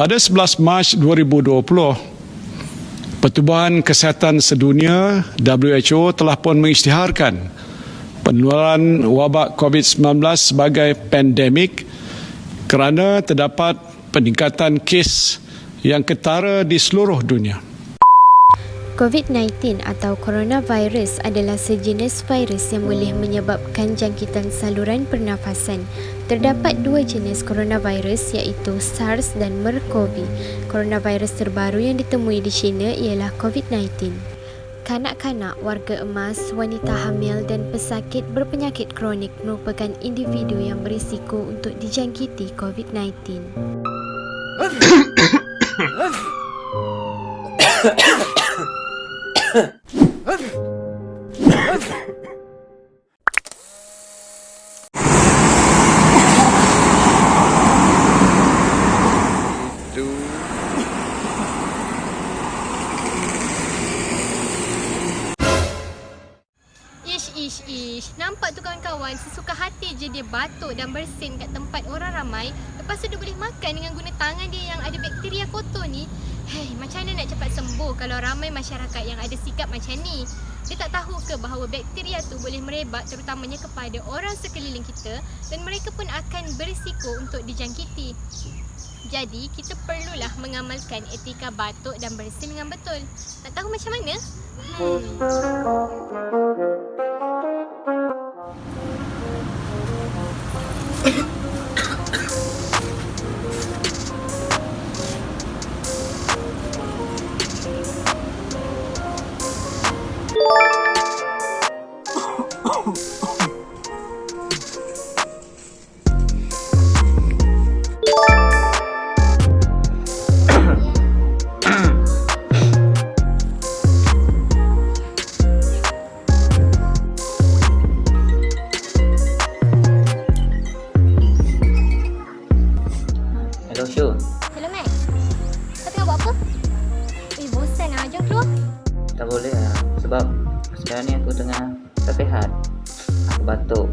Pada 11 Mac 2020, Pertubuhan Kesihatan Sedunia WHO telah pun mengisytiharkan penularan wabak COVID-19 sebagai pandemik kerana terdapat peningkatan kes yang ketara di seluruh dunia. COVID-19 atau coronavirus adalah sejenis virus yang boleh menyebabkan jangkitan saluran pernafasan. Terdapat dua jenis coronavirus iaitu SARS dan MERS-CoV. Coronavirus terbaru yang ditemui di China ialah COVID-19. Kanak-kanak, warga emas, wanita hamil dan pesakit berpenyakit kronik merupakan individu yang berisiko untuk dijangkiti COVID-19. Ish. Nampak tu kawan-kawan, sesuka hati je dia batuk dan bersin kat tempat orang ramai. Lepas tu dia boleh makan dengan guna tangan dia yang ada bakteria kotor ni. Hei, macam mana nak cepat sembuh kalau ramai masyarakat yang ada sikap macam ni? Dia tak tahu ke bahawa bakteria tu boleh merebak terutamanya kepada orang sekeliling kita dan mereka pun akan berisiko untuk dijangkiti. Jadi, kita perlulah mengamalkan etika batuk dan bersin dengan betul. Nak tahu macam mana? Hello Syul. Hello Max. Kau tengah buat apa? Bosan lah. Jom keluar. Tak boleh lah. Sebab sekarang ni aku tengah tak sihat. Aku batuk.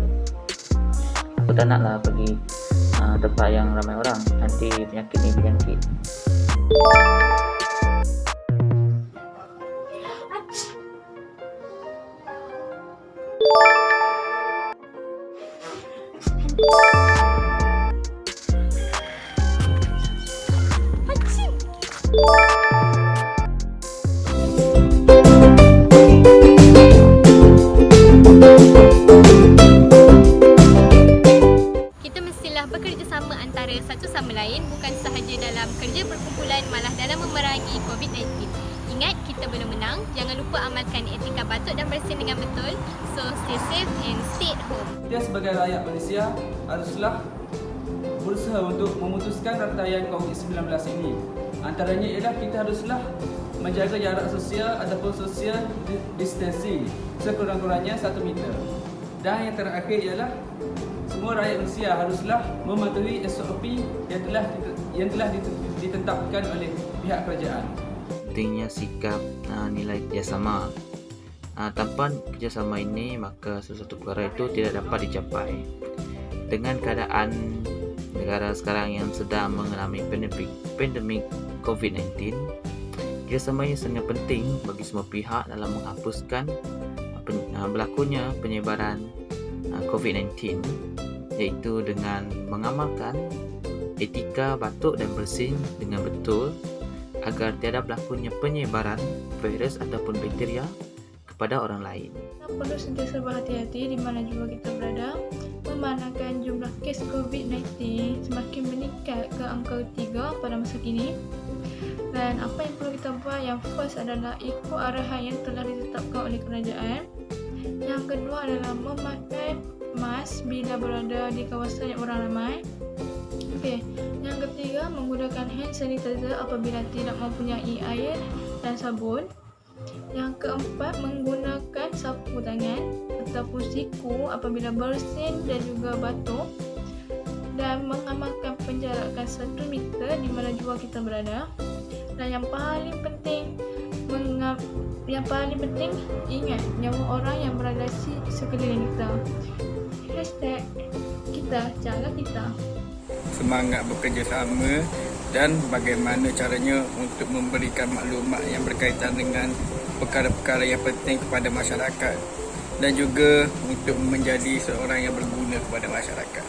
Aku tak nak lah pergi tempat yang ramai orang. Nanti penyakit ni berjangkit. Kita mestilah bekerjasama antara satu sama lain, bukan sahaja dalam kerja berkumpulan, malah dalam memerangi COVID-19. Ingat, kita belum menang. Jangan lupa amalkan etika batuk dan bersin dengan betul. So, stay safe and stay at home. Kita sebagai rakyat Malaysia haruslah berusaha untuk memutuskan rantaian COVID-19 ini. Antaranya ialah kita haruslah menjaga jarak sosial ataupun social distancing sekurang-kurangnya 1 meter. Dan yang terakhir ialah semua rakyat Malaysia haruslah mematuhi SOP yang telah ditetapkan oleh pihak kerajaan. Pentingnya sikap nilai kerjasama. Tanpa kerjasama ini, maka sesuatu perkara itu tidak dapat dicapai. Dengan keadaan negara sekarang yang sedang mengalami pandemik COVID-19, kerjasama ini sangat penting bagi semua pihak dalam menghapuskan berlakunya penyebaran COVID-19, iaitu dengan mengamalkan etika batuk dan bersin dengan betul agar tiada berlakunya penyebaran virus ataupun bakteria kepada orang lain. Kita perlu sentiasa berhati-hati di mana juga kita berada, memandangkan jumlah kes COVID-19 semakin meningkat ke angka 3 pada masa kini. Dan apa yang perlu kita buat, yang first adalah ikut arahan yang telah ditetapkan oleh kerajaan. Yang kedua adalah memakai mask bila berada di kawasan yang orang ramai. Yang ketiga, menggunakan hand sanitizer apabila tidak mempunyai air dan sabun. Yang keempat, menggunakan sapu tangan ataupun siku apabila bersin dan juga batuk. Dan mengamalkan penjarakan 1 meter di mana juga kita berada. Dan yang paling penting, ingat nyawa orang yang berada di sekeliling kita. #kita jaga kita. Semangat bekerjasama dan bagaimana caranya untuk memberikan maklumat yang berkaitan dengan perkara-perkara yang penting kepada masyarakat dan juga untuk menjadi seorang yang berguna kepada masyarakat.